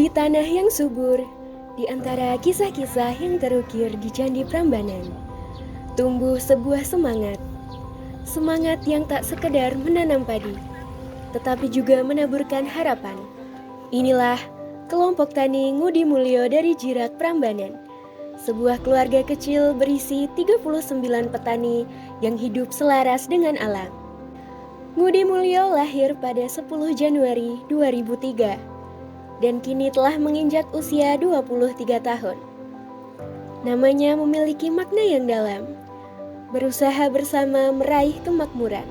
Di tanah yang subur, di antara kisah-kisah yang terukir di Candi Prambanan, tumbuh sebuah semangat. Semangat yang tak sekedar menanam padi, tetapi juga menaburkan harapan. Inilah kelompok tani Ngudi Mulyo dari Jirak Prambanan, sebuah keluarga kecil berisi 39 petani yang hidup selaras dengan alam. Ngudi Mulyo lahir pada 10 Januari 2003 dan kini telah menginjak usia 23 tahun. Namanya memiliki makna yang dalam, berusaha bersama meraih kemakmuran.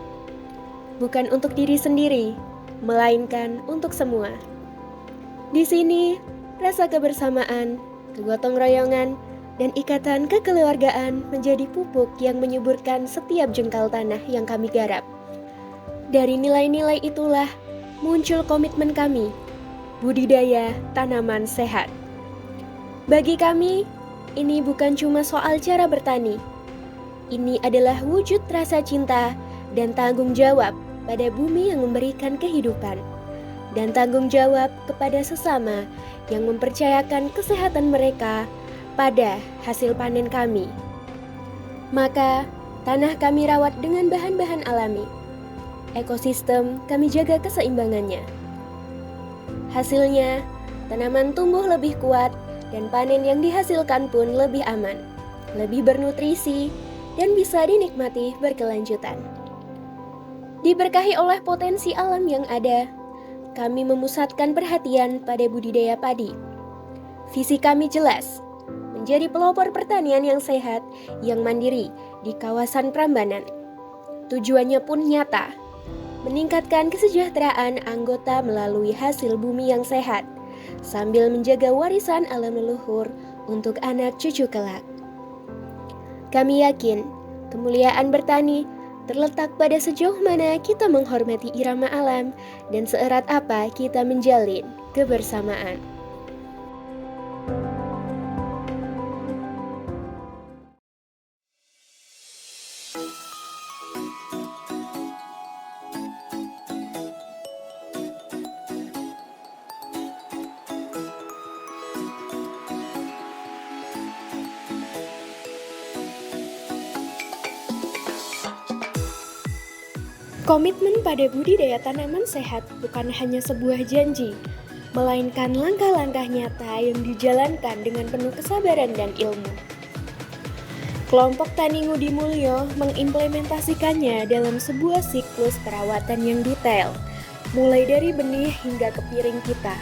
Bukan untuk diri sendiri, melainkan untuk semua. Di sini, rasa kebersamaan, kegotong royongan, dan ikatan kekeluargaan menjadi pupuk yang menyuburkan setiap jengkal tanah yang kami garap. Dari nilai-nilai itulah muncul komitmen kami, budidaya tanaman sehat. Bagi kami, ini bukan cuma soal cara bertani. Ini adalah wujud rasa cinta dan tanggung jawab pada bumi yang memberikan kehidupan, dan tanggung jawab kepada sesama yang mempercayakan kesehatan mereka pada hasil panen kami. Maka, tanah kami rawat dengan bahan-bahan alami. Ekosistem kami jaga keseimbangannya. Hasilnya, tanaman tumbuh lebih kuat dan panen yang dihasilkan pun lebih aman, lebih bernutrisi, dan bisa dinikmati berkelanjutan. Diberkahi oleh potensi alam yang ada, kami memusatkan perhatian pada budidaya padi. Visi kami jelas, menjadi pelopor pertanian yang sehat, yang mandiri di kawasan Prambanan. Tujuannya pun nyata, meningkatkan kesejahteraan anggota melalui hasil bumi yang sehat, sambil menjaga warisan alam leluhur untuk anak cucu kelak. Kami yakin, kemuliaan bertani terletak pada sejauh mana kita menghormati irama alam dan seerat apa kita menjalin kebersamaan. Komitmen pada budidaya tanaman sehat bukan hanya sebuah janji, melainkan langkah-langkah nyata yang dijalankan dengan penuh kesabaran dan ilmu. Kelompok Tani Ngudi Mulyo mengimplementasikannya dalam sebuah siklus perawatan yang detail, mulai dari benih hingga ke piring kita.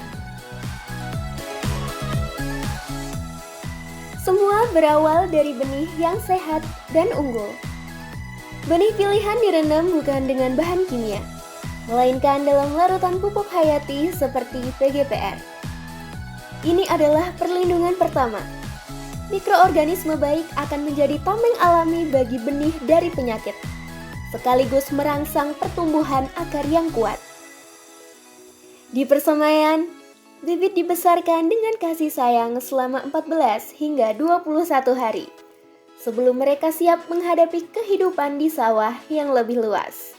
Semua berawal dari benih yang sehat dan unggul. Benih pilihan direndam bukan dengan bahan kimia, melainkan dalam larutan pupuk hayati seperti PGPR. Ini adalah perlindungan pertama. Mikroorganisme baik akan menjadi tameng alami bagi benih dari penyakit, sekaligus merangsang pertumbuhan akar yang kuat. Di persemaian, bibit dibesarkan dengan kasih sayang selama 14 hingga 21 hari. Sebelum mereka siap menghadapi kehidupan di sawah yang lebih luas.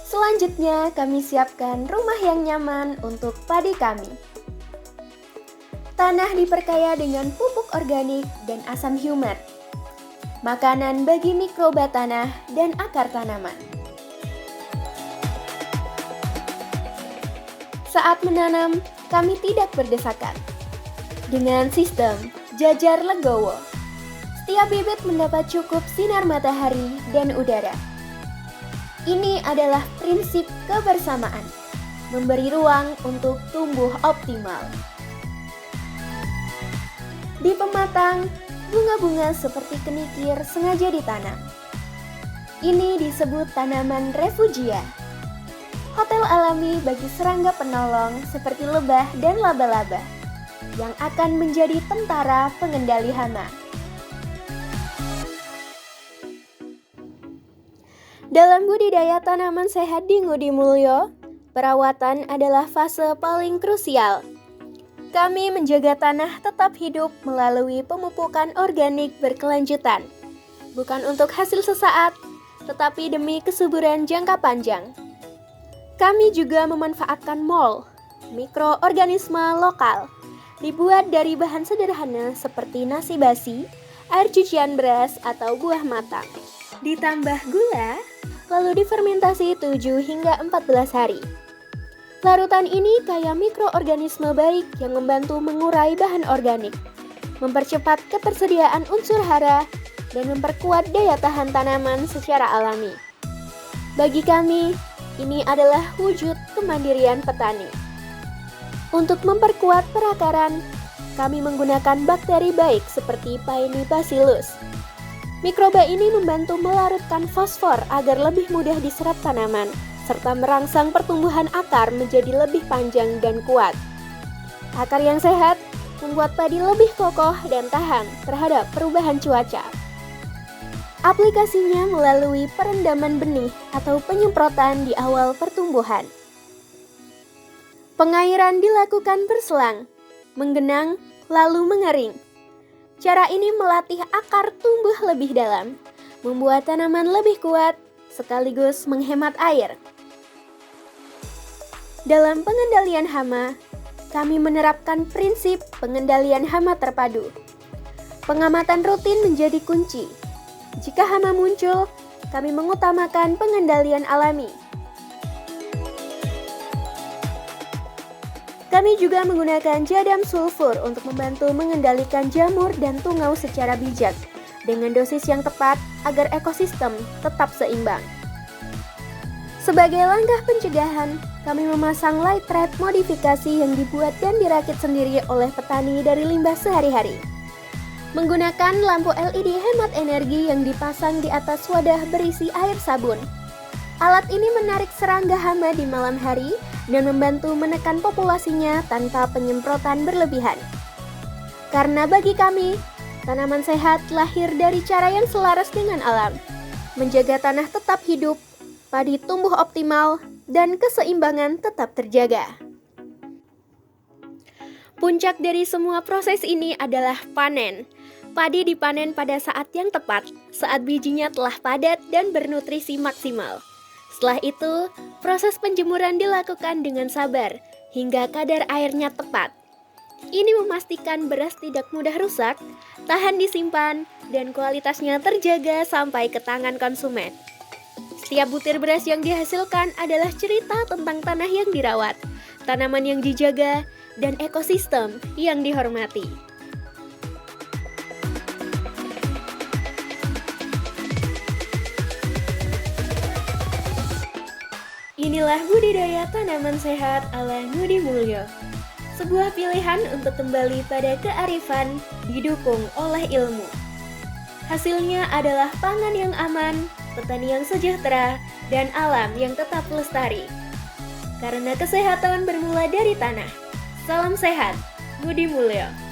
Selanjutnya, kami siapkan rumah yang nyaman untuk padi kami. Tanah diperkaya dengan pupuk organik dan asam humat, makanan bagi mikroba tanah dan akar tanaman. Saat menanam, kami tidak berdesakan. Dengan sistem jajar legowo, setiap bibit mendapat cukup sinar matahari dan udara. Ini adalah prinsip kebersamaan, memberi ruang untuk tumbuh optimal. Di pematang, bunga-bunga seperti kenikir sengaja ditanam. Ini disebut tanaman refugia, hotel alami bagi serangga penolong seperti lebah dan laba-laba, yang akan menjadi tentara pengendali hama. Dalam budidaya tanaman sehat di Ngudi Mulyo, perawatan adalah fase paling krusial. Kami menjaga tanah tetap hidup melalui pemupukan organik berkelanjutan, bukan untuk hasil sesaat, tetapi demi kesuburan jangka panjang. Kami juga memanfaatkan MOL, mikroorganisme lokal, dibuat dari bahan sederhana seperti nasi basi, air cucian beras, atau buah matang. Ditambah gula, lalu difermentasi 7 hingga 14 hari. Larutan ini kaya mikroorganisme baik yang membantu mengurai bahan organik, mempercepat ketersediaan unsur hara, dan memperkuat daya tahan tanaman secara alami. Bagi kami, ini adalah wujud kemandirian petani. Untuk memperkuat perakaran, kami menggunakan bakteri baik seperti Paenibacillus. Mikroba ini membantu melarutkan fosfor agar lebih mudah diserap tanaman, serta merangsang pertumbuhan akar menjadi lebih panjang dan kuat. Akar yang sehat membuat padi lebih kokoh dan tahan terhadap perubahan cuaca. Aplikasinya melalui perendaman benih atau penyemprotan di awal pertumbuhan. Pengairan dilakukan berselang, menggenang, lalu mengering. Cara ini melatih akar tumbuh lebih dalam, membuat tanaman lebih kuat, sekaligus menghemat air. Dalam pengendalian hama, kami menerapkan prinsip pengendalian hama terpadu. Pengamatan rutin menjadi kunci. Jika hama muncul, kami mengutamakan pengendalian alami. Kami juga menggunakan jadam sulfur untuk membantu mengendalikan jamur dan tungau secara bijak, dengan dosis yang tepat agar ekosistem tetap seimbang. Sebagai langkah pencegahan, kami memasang light trap modifikasi yang dibuat dan dirakit sendiri oleh petani dari limbah sehari-hari. Menggunakan lampu LED hemat energi yang dipasang di atas wadah berisi air sabun. Alat ini menarik serangga hama di malam hari dan membantu menekan populasinya tanpa penyemprotan berlebihan. Karena bagi kami, tanaman sehat lahir dari cara yang selaras dengan alam, menjaga tanah tetap hidup, padi tumbuh optimal, dan keseimbangan tetap terjaga. Puncak dari semua proses ini adalah panen. Padi dipanen pada saat yang tepat, saat bijinya telah padat dan bernutrisi maksimal. Setelah itu, proses penjemuran dilakukan dengan sabar, hingga kadar airnya tepat. Ini memastikan beras tidak mudah rusak, tahan disimpan, dan kualitasnya terjaga sampai ke tangan konsumen. Setiap butir beras yang dihasilkan adalah cerita tentang tanah yang dirawat, tanaman yang dijaga, dan ekosistem yang dihormati. Inilah budidaya tanaman sehat ala Ngudi Mulyo. Sebuah pilihan untuk kembali pada kearifan didukung oleh ilmu. Hasilnya adalah pangan yang aman, petani yang sejahtera, dan alam yang tetap lestari. Karena kesehatan bermula dari tanah. Salam sehat, Ngudi Mulyo.